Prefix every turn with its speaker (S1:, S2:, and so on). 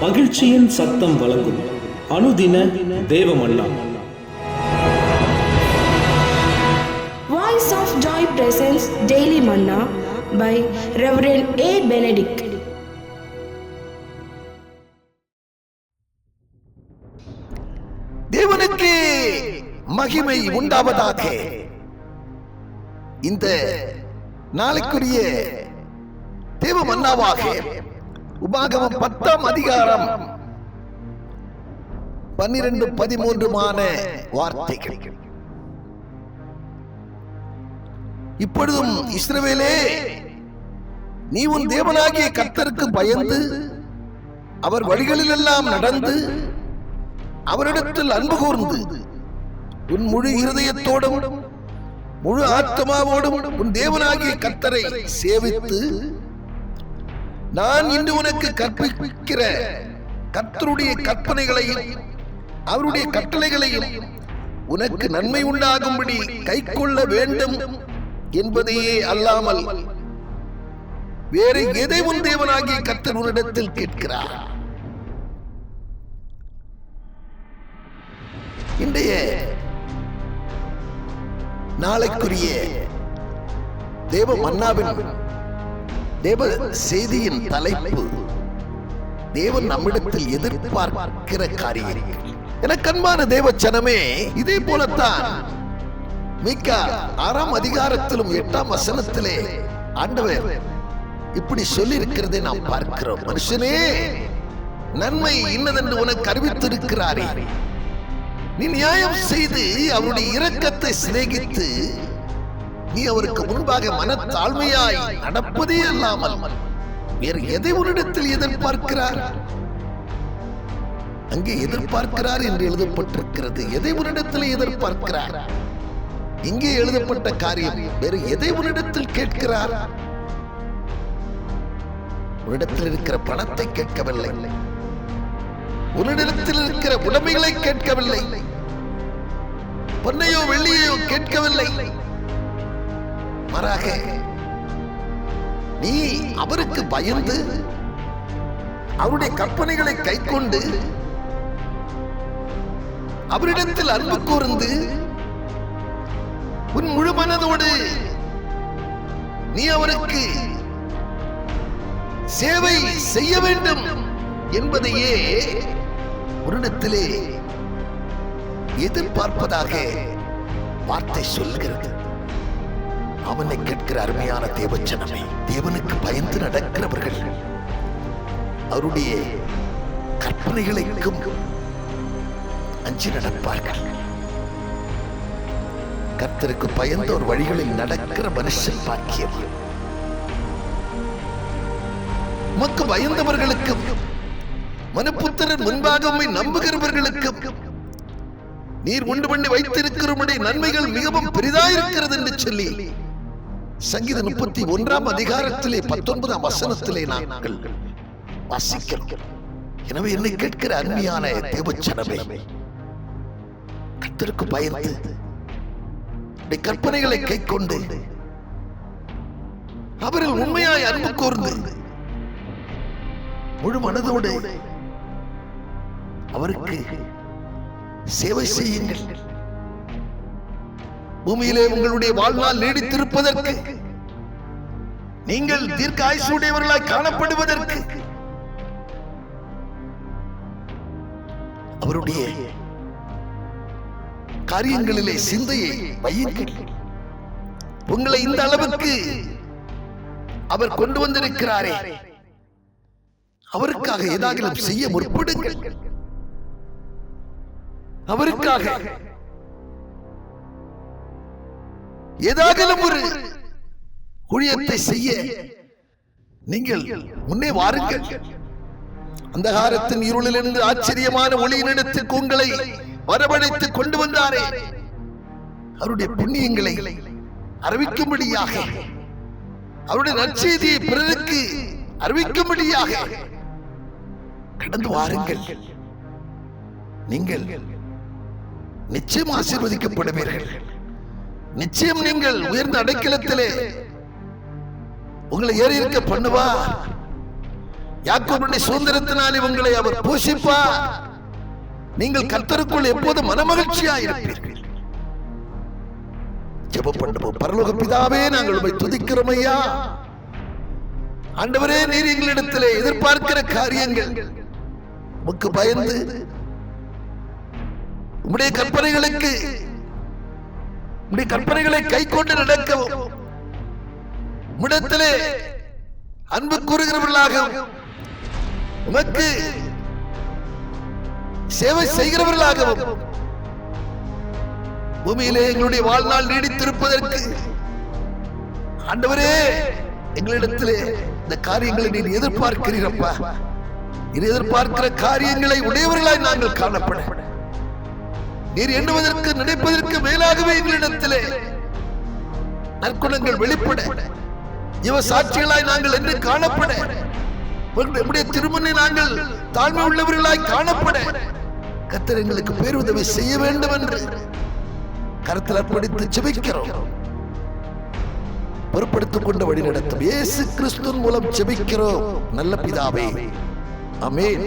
S1: மகிழ்ச்சியின் சத்தம் வழங்கும் அனுதின தேவமன்னா.
S2: Voice of Joy presents Daily Manna by Reverend A. Benedict.
S3: தேவனுக்கு மகிமை உண்டாவதாக. இந்த நாளுக்குரிய தேவ மன்னாவாக உபாகமம் 10ஆம் அதிகாரம் 12-13 வார்த்தைகள். இப்பொழுதும் இஸ்ரவேலே, நீ உன் தேவனாகிய கர்த்தருக்கு பயந்து அவர் வழிகளிலெல்லாம் நடந்து அவரிடத்தில் அன்பு கூர்ந்து உன் முழு இருதயத்தோடும் முழு ஆத்மாவோடும் உன் தேவனாகிய கர்த்தரை சேவித்து நான் இன்று உனக்கு கற்பிக்கிற கர்த்தருடைய கற்பனைகளையும் அவருடைய கட்டளைகளையும் உனக்கு நன்மை உண்டாகும்படி கைக்கொள்ள வேண்டும் என்பதையே அல்லாமல் வேறு எதை உன் தேவனாகிய கர்த்தர் உன்னிடத்தில் கேட்கிறார். இன்றைய நாளைக்குரிய தேவ மன்னாவின் தேவ செய்தியின் தலைப்பு, தேவன் நம்மிடத்தில் எதிர்பார்க்கிற காரியங்கள். எனக்கு அன்பான தேவ ஜனமே, இதே போலத்தான் மீகா 6ஆம் அதிகாரத்திலும் 8ஆம் வசனத்திலே ஆண்டவர் இப்படி சொல்லி இருக்கிறதை நாம் பார்க்கிறோம். மனுஷனே, நன்மை இன்னதென்று உனக்கு அறிவித்திருக்கிறாரே, நீ நியாயம் செய்து அவருடைய இரக்கத்தை சிநேகித்து நீ அவருக்கு முன்பாக மனத்தாழ்மையாய் நடப்பதே அல்லாமல் வேறு எதை உன்னிடத்தில் எதிர்பார்க்கிறார்? அங்கே எதிர்பார்க்கிறார் என்று எழுதப்பட்டிருக்கிறது. எதை உன்னிடத்தில் எதிர்பார்க்கிறார்? இங்கே எழுதப்பட்ட காரியம் வேறு எதை உன்னிடத்தில் கேட்கிறார்? உன்னிடத்தில் இருக்கிற பணத்தை கேட்கவில்லை, உன்னிடத்தில் இருக்கிற உடைமைகளை கேட்கவில்லை, பொன்னையோ வெள்ளியோ கேட்கவில்லை. மாறாக நீ அவருக்கு பயந்து அவருடைய கற்பனைகளை கைக்கொண்டு அவரிடத்தில் அன்பு கூர்ந்து உன் முழு மனதோடு நீ அவருக்கு சேவை செய்ய வேண்டும் என்பதையே உன்னிடத்திலே எதிர்பார்ப்பதாக வார்த்தை சொல்கிறது. அவனை கேட்கிற அருமையான தேவச்சனமே, தேவனுக்கு பயந்து நடக்கிறவர்கள் அவருடைய கற்பனைகளுக்கும் அஞ்சி நடப்பார்கள். கர்த்தருக்கு பயந்த ஒரு வழிகளில் நடக்கிற மனுஷன் பாக்கியம். உமக்கு பயந்தவர்களுக்கும் மனுபுத்திரன் முன்பாக உம்மை நம்புகிறவர்களுக்கும் நீர் உண்டு பண்ணி வைத்திருக்கிறபடி நன்மைகள் மிகவும் பெரிதாயிருக்கிறது என்று சொல்லி சங்கீதம் 31ஆம் அதிகாரத்திலே 19ஆம் வசனத்திலே நாங்கள் வாசிக்கிறோம். எனவே என்னை கேட்கிற அருமையான தேவச்சனமே, கர்த்தருக்கு பயந்து கற்பனைகளை கைக்கொண்டு அவரில் உண்மையாய் அன்பு கூர்ந்து முழு மனதோடு அவருக்கு சேவை செய்யுங்கள். பூமியிலே உங்களுடைய வாழ்நாள் நீடித்திருப்பதற்கு, நீங்கள் தீர்க்க ஆயுசுடையவர்களாய் காணப்படுவதற்கு அவருடைய காரியங்களிலே சிந்தையை வையுங்கள். உங்களை இந்த அளவுக்கு அவர் கொண்டு வந்திருக்கிறாரே, அவருக்காக ஏதாவது செய்ய முற்படுங்கள். அவருக்காக ஏதாகலும் ஒரு ஊழியத்தை செய்ய நீங்கள் முன்னே வாருங்கள். அந்தகாரத்தின் இருளிலிருந்து ஆச்சரியமான ஒளியினிடத்துக்கு உங்களை வரவழைத்து கொண்டு வந்தாரே, அவருடைய புண்ணியங்களை அறிவிக்கும்படியாக, அவருடைய நற்செய்தியை பிறருக்கு அறிவிக்கும்படியாக கடந்து வாருங்கள். நீங்கள் நிச்சயம் ஆசீர்வதிக்கப்படுவீர்கள். நிச்சயம் நீங்கள் உயர்ந்த அடைக்கலத்திலே உங்களை ஏறி இருக்க பண்ணுவார். யாக்கோபுடைய சுதந்திரத்தினாலே உங்களை அவர் போஷிப்பார். நீங்கள் கர்த்தருக்குள் எப்போது மனமகிழ்ச்சியாயிருப்பீர்கள். ஜெபம் பண்ணுவோம். பரலோக பிதாவே, நாங்கள் உம்மை துதிக்கிறோம் ஐயா. ஆண்டவரே, நீர் எங்களிடத்திலே எதிர்பார்க்கிற காரியங்கள் உமக்கு பயந்து உம்முடைய கற்பனைகளை கை கொண்டு நடக்கவும், உம்மிடத்திலே அன்பு கூறுகிறவர்களாகவும், உமக்கு சேவை செய்கிறவர்களாகவும் பூமியிலே எங்களுடைய வாழ்நாள் நீடித்திருப்பதற்கு ஆண்டவரே, எங்களிடத்திலே இந்த காரியங்களை நீர் எதிர்பார்க்கிறீரப்பா. நீர் எதிர்பார்க்கிற காரியங்களை உடையவர்களாய் நாங்கள் காணப்பட, நீர் எண்ணுவதற்கு நினைப்பதற்கு மேலாகவே எங்களிடத்திலே நற்குணங்கள் வெளிப்பட, இவ சாட்சிகளாய் நாங்கள் என்று காணப்பட, நம்முடைய திருமணை நாங்கள் தாழ்மை உள்ளவர்களாய் காணப்பட கர்த்தர் எங்களுக்கு பேருதவி செய்ய வேண்டும் என்று கருத்தில் அர்ப்பணித்து ஜெபிக்கிறோம். பொறுப்படுத்திக் கொண்டு வழி நடத்தும் இயேசு கிறிஸ்துவின் மூலம் ஜெபிக்கிறோம் நல்ல பிதாவே. ஆமென்.